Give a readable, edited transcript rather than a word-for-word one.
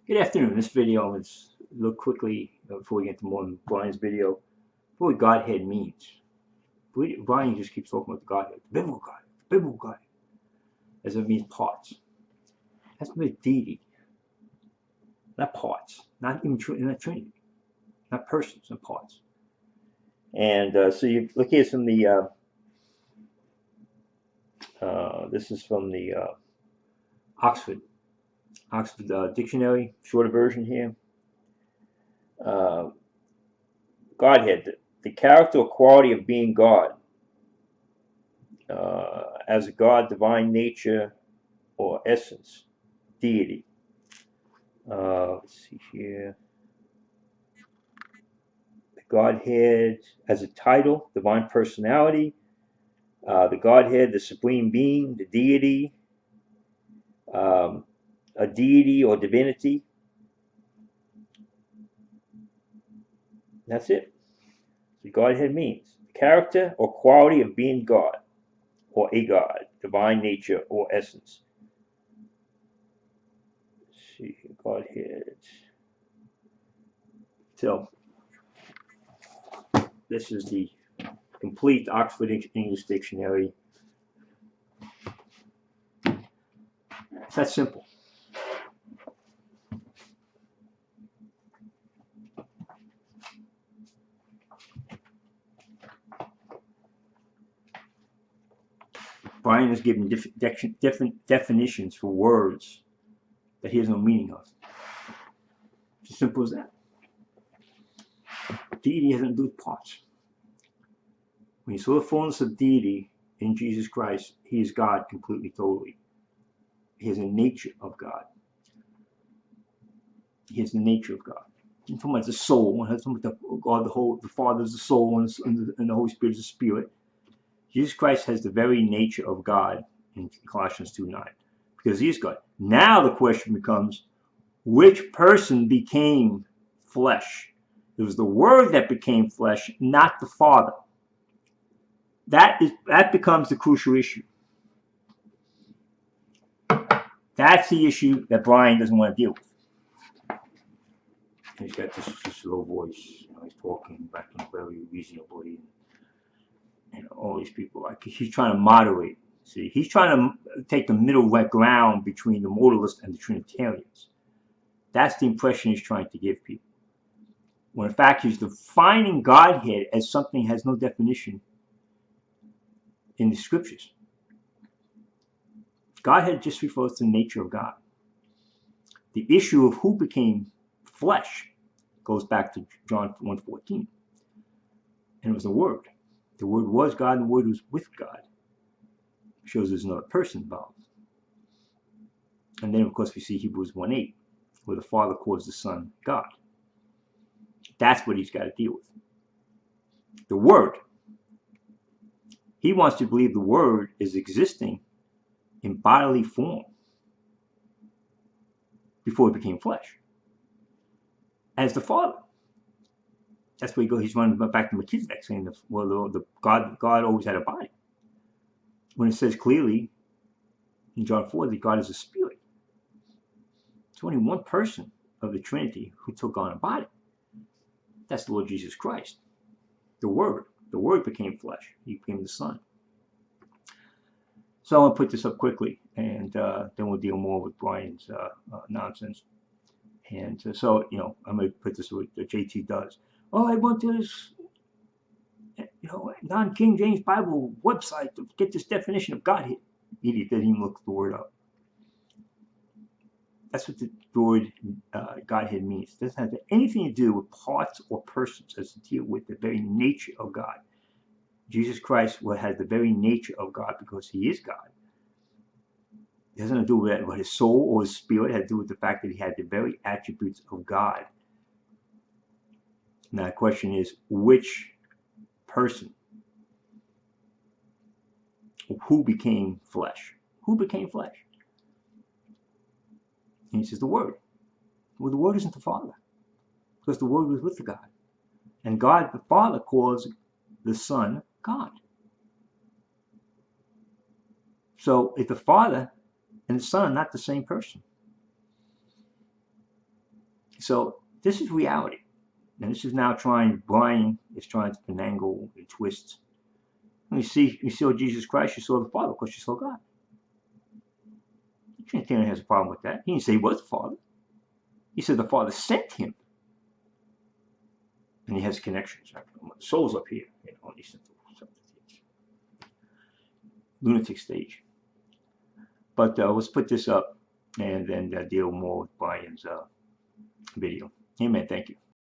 Good afternoon. This video is look quickly before we get to more of Bryan's video. What Godhead means. Bryan just keeps talking about the Godhead, the biblical Godhead, as it means parts. That's the deity, not parts, not even not Trinity, not persons and parts. And so you look here from the. This is from the Oxford Dictionary, shorter version here. Godhead, the character or quality of being God, as a God, divine nature or essence, deity. Let's see here. The Godhead as a title, divine personality. The Godhead, the supreme being, the deity, a deity or divinity. That's it. The Godhead means character or quality of being God, or a God, divine nature or essence. Let's see, Godhead. So, this is the complete Oxford English Dictionary. It's that simple. Bryan is giving different definitions for words that he has no meaning of. It's as simple as that. Deity has nothing to do with parts. When you saw the fullness of deity in Jesus Christ, he is God completely, totally. He has the nature of God. He has the nature of God. I'm talking about the soul. I'm talking about God, the Father is the soul, and the Holy Spirit is the Spirit. Jesus Christ has the very nature of God in Colossians 2:9, because he is God. Now the question becomes, which person became flesh? It was the Word that became flesh, not the Father. That becomes the crucial issue. That's the issue that Bryan doesn't want to deal with. He's got this low voice. He's talking back very reasonably. All these people, like he's trying to moderate. See, he's trying to take the middle ground between the modalists and the Trinitarians. That's the impression he's trying to give people. When in fact he's defining Godhead as something that has no definition in the scriptures. Godhead just refers to the nature of God. The issue of who became flesh goes back to John 1:14. And it was the Word. The Word was God, and the Word was with God. It shows there's another person involved. And then, of course, we see Hebrews 1:8, where the Father calls the Son God. That's what he's got to deal with. The Word. He wants to believe the Word is existing in bodily form before it became flesh, as the Father. That's where he goes. He's running back to Melchizedek, saying, the God always had a body. When it says clearly in John 4 that God is a spirit, it's only one person of the Trinity who took on a body. That's the Lord Jesus Christ, the Word. The Word became flesh. He became the Son. So I'll put this up quickly, and then we'll deal more with Bryan's nonsense. And so, I'm going to put this what JT does. Oh, I went to this, non-King James Bible website to get this definition of Godhead. Idiot didn't even look the word up. That's what the word Godhead means. It doesn't have anything to do with parts or persons. It has to deal with the very nature of God. Jesus Christ has the very nature of God because he is God. It doesn't have to do with his soul or his spirit. It had to do with the fact that he had the very attributes of God. Now the question is, which person? Who became flesh? Who became flesh? And he says the Word. Well, the Word isn't the Father, because the Word was with God. And God, the Father, calls the Son God. So if the Father and the Son are not the same person, So this is reality. And this is now Bryan is trying to finagle and twist. And you saw Jesus Christ, you saw the Father, because you saw God. The Trinitarian has a problem with that. He didn't say he was the Father. He said the Father sent him. And he has connections. The soul's up here, on these things. Lunatic stage. But let's put this up and then deal more with Bryan's video. Amen. Thank you.